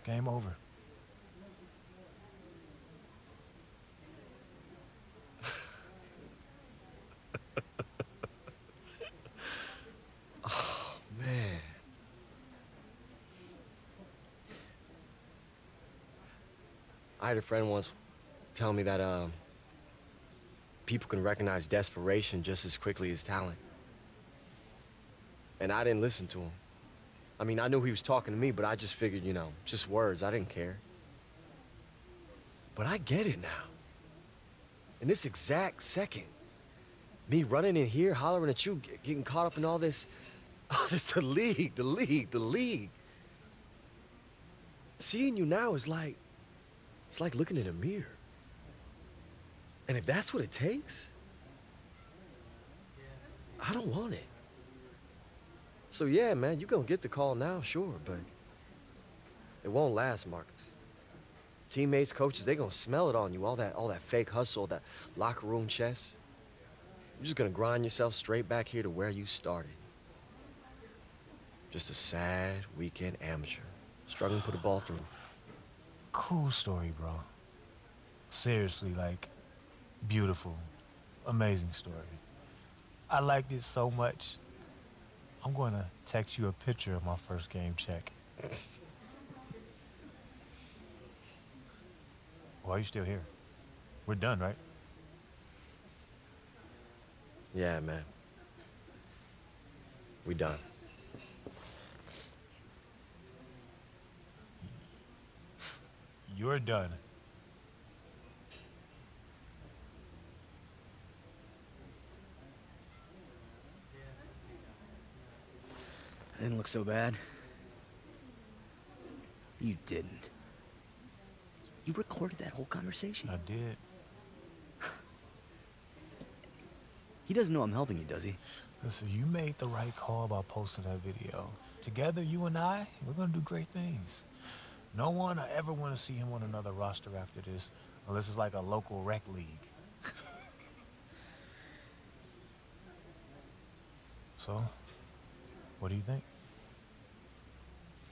Game over. Oh, man. I had a friend once tell me that people can recognize desperation just as quickly as talent. And I didn't listen to him. I mean, I knew he was talking to me, but I just figured, you know, just words. I didn't care. But I get it now. In this exact second, me running in here, hollering at you, getting caught up in all this, the league. Seeing you now is like, it's like looking in a mirror. And if that's what it takes, I don't want it. So yeah, man, you gonna get the call now, sure, but it won't last, Marcus. Teammates, coaches, they gonna smell it on you, all that fake hustle, that locker room chess. You're just gonna grind yourself straight back here to where you started. Just a sad weekend amateur, struggling to put a ball through. Cool story, bro. Seriously, like, beautiful, amazing story. I liked it so much. I'm going to text you a picture of my first game check. Why are you still here? We're done, right? Yeah, man. We done. You're done. I didn't look so bad. You didn't. You recorded that whole conversation? I did. He doesn't know I'm helping you, does he? Listen, you made the right call by posting that video. Together, you and I, we're gonna do great things. No one I ever want to see him on another roster after this, unless it's like a local rec league. So, what do you think?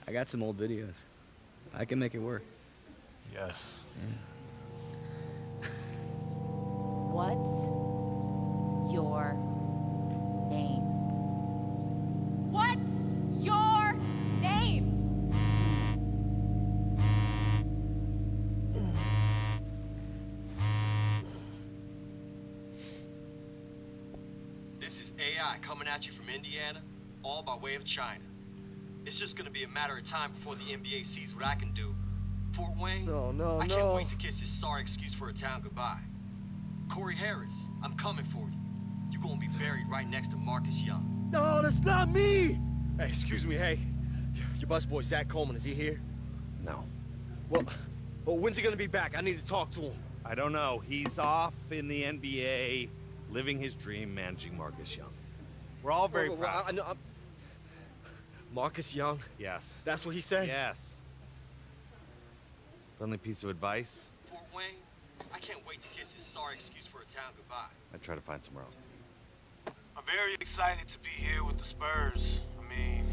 I got some old videos. I can make it work. Yes. What's your name? What's your name? This is AI coming at you from Indiana, all by way of China. It's just gonna be a matter of time before the NBA sees what I can do. Fort Wayne, I can't wait to kiss his sorry excuse for a town goodbye. Corey Harris, I'm coming for you. You're gonna be buried right next to Marcus Young. No, that's not me! Hey, excuse me, hey. Your busboy Zach Coleman, is he here? No. Well, when's he gonna be back? I need to talk to him. I don't know. He's off in the NBA, living his dream, managing Marcus Young. We're all very proud. I know, Marcus Young? Yes. That's what he said? Yes. Friendly piece of advice. Fort Wayne, I can't wait to kiss his sorry excuse for a town goodbye. I'd try to find somewhere else to eat. I'm very excited to be here with the Spurs. I mean,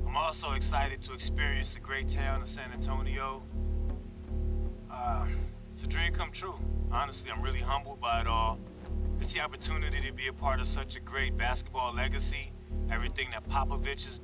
I'm also excited to experience the great town of San Antonio. It's a dream come true. Honestly, I'm really humbled by it all. It's the opportunity to be a part of such a great basketball legacy. Everything that Popovich is.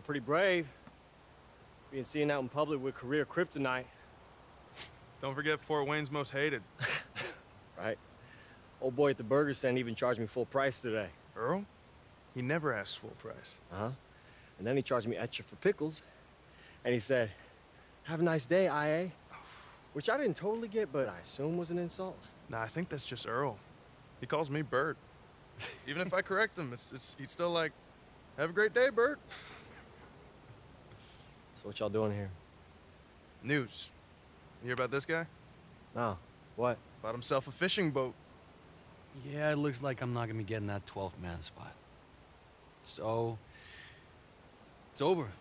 Pretty brave. Being seen out in public with career kryptonite. Don't forget Fort Wayne's most hated. Right. Old boy at the burger stand even charged me full price today. Earl? He never asks full price. Uh-huh. And then he charged me extra for pickles. And he said, "Have a nice day, IA." Which I didn't totally get, but I assume was an insult. Nah, I think that's just Earl. He calls me Bert. Even if I correct him, he's still like, "Have a great day, Bert." So what y'all doing here? News. You hear about this guy? No. What? Bought himself a fishing boat. Yeah, it looks like I'm not gonna be getting that 12th man spot. So, it's over.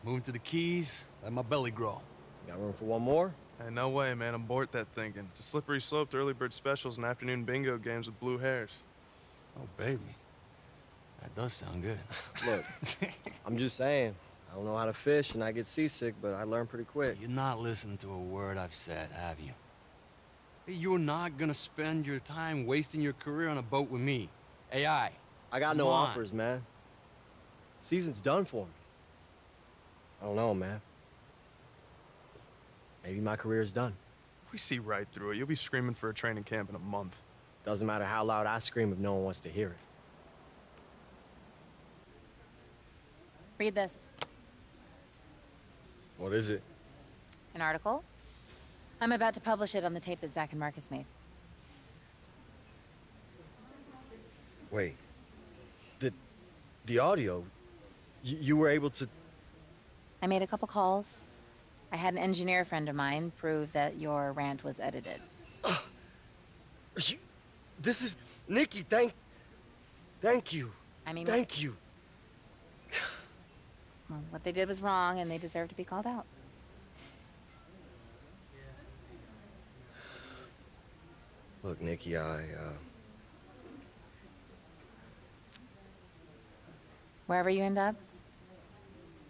Moving to the Keys, let my belly grow. Got room for one more? Hey, no way, man. Abort that thinking. It's a slippery slope to early bird specials and afternoon bingo games with blue hairs. Oh, baby. That does sound good. Look, I'm just saying. I don't know how to fish and I get seasick, but I learn pretty quick. You're not listening to a word I've said, have you? Hey, you're not gonna spend your time wasting your career on a boat with me. AI. I got no offers, man. Season's done for me. I don't know, man. Maybe my career's done. We see right through it. You'll be screaming for a training camp in a month. Doesn't matter how loud I scream if no one wants to hear it. Read this. What is it? An article. I'm about to publish it on the tape that Zach and Marcus made. Wait. The audio? You were able to... I made a couple calls. I had an engineer friend of mine prove that your rant was edited. This is... Nikki, thank you. I mean... Thank you. Well, what they did was wrong, and they deserve to be called out. Look, Nikki, Wherever you end up,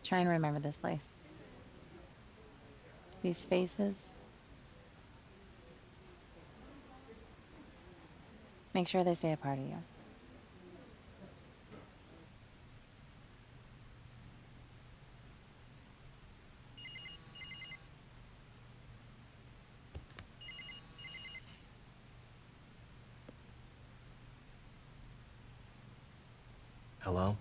try and remember this place. These faces. Make sure they stay a part of you. Hello?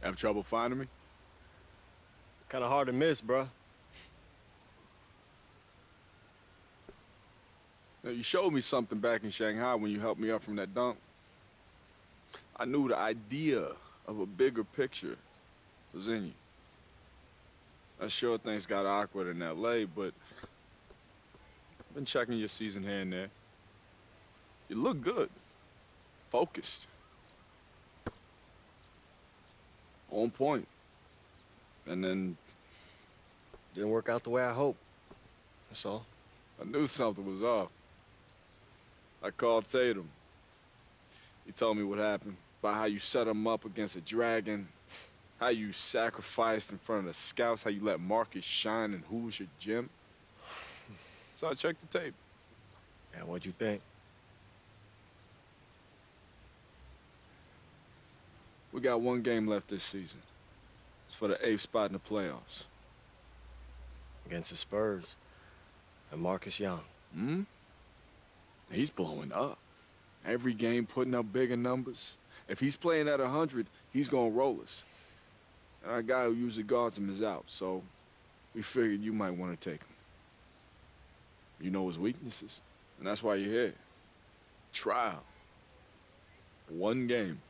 Have trouble finding me? Kinda hard to miss, bruh. Now, you showed me something back in Shanghai when you helped me up from that dunk. I knew the idea of a bigger picture was in you. I'm sure things got awkward in LA, but I've been checking your season here and there. You look good. Focused. On point. And then... Didn't work out the way I hoped. That's all. I knew something was off. I called Tatum. He told me what happened, about how you set him up against a dragon, how you sacrificed in front of the scouts, how you let Marcus shine in Hoosier Gym. So I checked the tape. Yeah, what'd you think? We got one game left this season. It's for the 8th spot in the playoffs. Against the Spurs and Marcus Young. Hmm? He's blowing up. Every game putting up bigger numbers. If he's playing at 100, he's gonna roll us. And our guy who usually guards him is out, so we figured you might want to take him. You know his weaknesses, and that's why you're here. Trial. One game.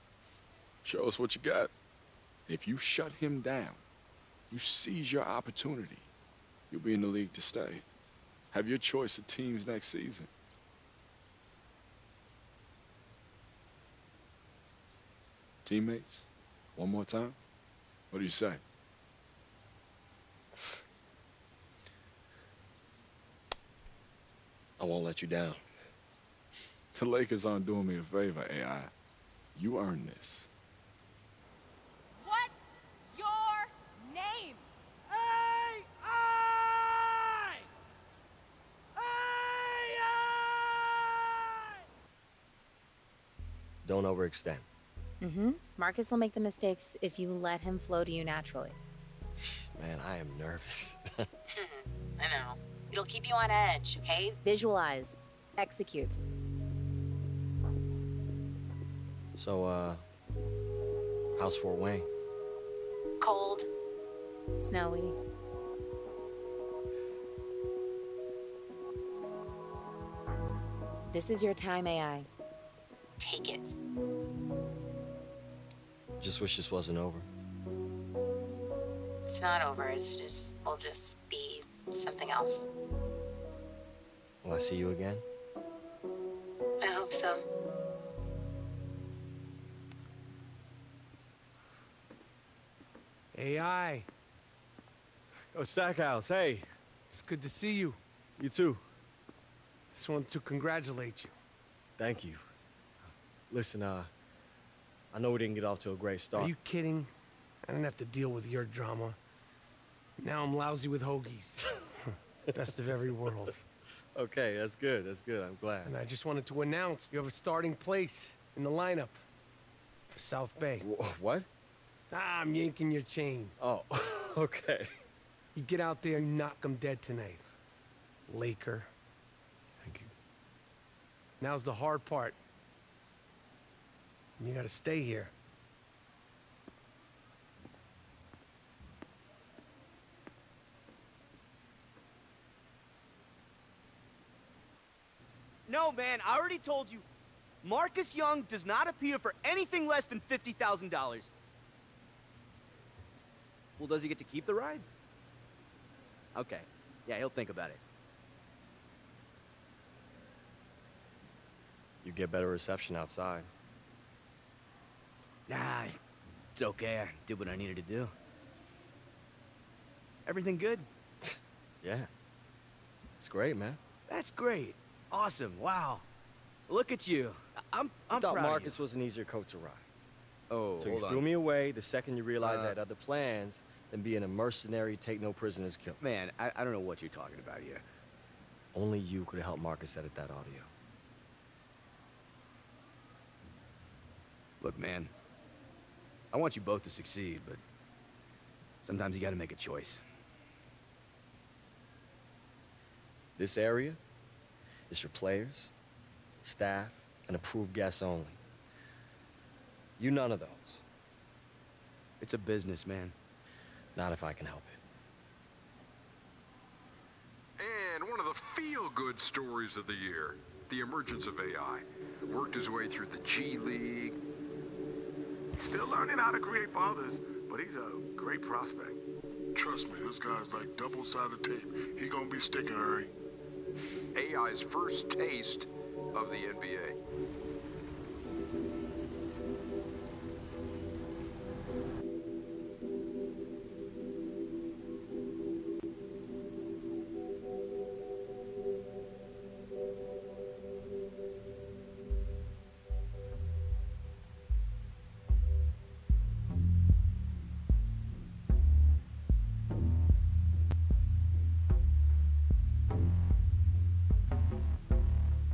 Show us what you got. If you shut him down, you seize your opportunity, you'll be in the league to stay. Have your choice of teams next season. Teammates? One more time? What do you say? I won't let you down. The Lakers aren't doing me a favor, AI. You earned this. What's your name? Don't overextend. Marcus will make the mistakes if you let him flow to you naturally. Man, I am nervous. I know. It'll keep you on edge, okay? Visualize. Execute. So, how's Fort Wayne? Cold. Snowy. This is your time, AI. Take it. Just wish this wasn't over. It's not over. It's just, we'll just be something else. Will I see you again? I hope so. AI. Oh, Stackhouse, hey. It's good to see you. You too. Just wanted to congratulate you. Thank you. Listen, I know we didn't get off to a great start. Are you kidding? I didn't have to deal with your drama. Now I'm lousy with hoagies. Best of every world. Okay, that's good. That's good. I'm glad. And I just wanted to announce you have a starting place in the lineup for South Bay. What? I'm yanking your chain. Oh, okay. You get out there and knock them dead tonight. Laker. Thank you. Now's the hard part. You gotta stay here. No, man, I already told you. Marcus Young does not appear for anything less than $50,000. Well, does he get to keep the ride? Okay. Yeah, he'll think about it. You get better reception outside. Nah, it's okay. I did what I needed to do. Everything good? Yeah. It's great, man. That's great. Awesome. Wow. Look at you. I'm I thought proud Marcus of you. was an easier coat to ride. Oh, So you hold threw on. me away the second you realized I had other plans than being a mercenary, take no prisoners killer. Man, I don't know what you're talking about here. Only you could have helped Marcus edit that audio. Look, man, I want you both to succeed, but sometimes you gotta make a choice. This area is for players, staff, and approved guests only. You none of those. It's a business, man. Not if I can help it. And one of the feel-good stories of the year, the emergence of AI. Worked his way through the G League. Still learning how to create for others, but he's a great prospect. Trust me, this guy's like double-sided tape. He gonna be sticking, Harry. AI's first taste of the NBA.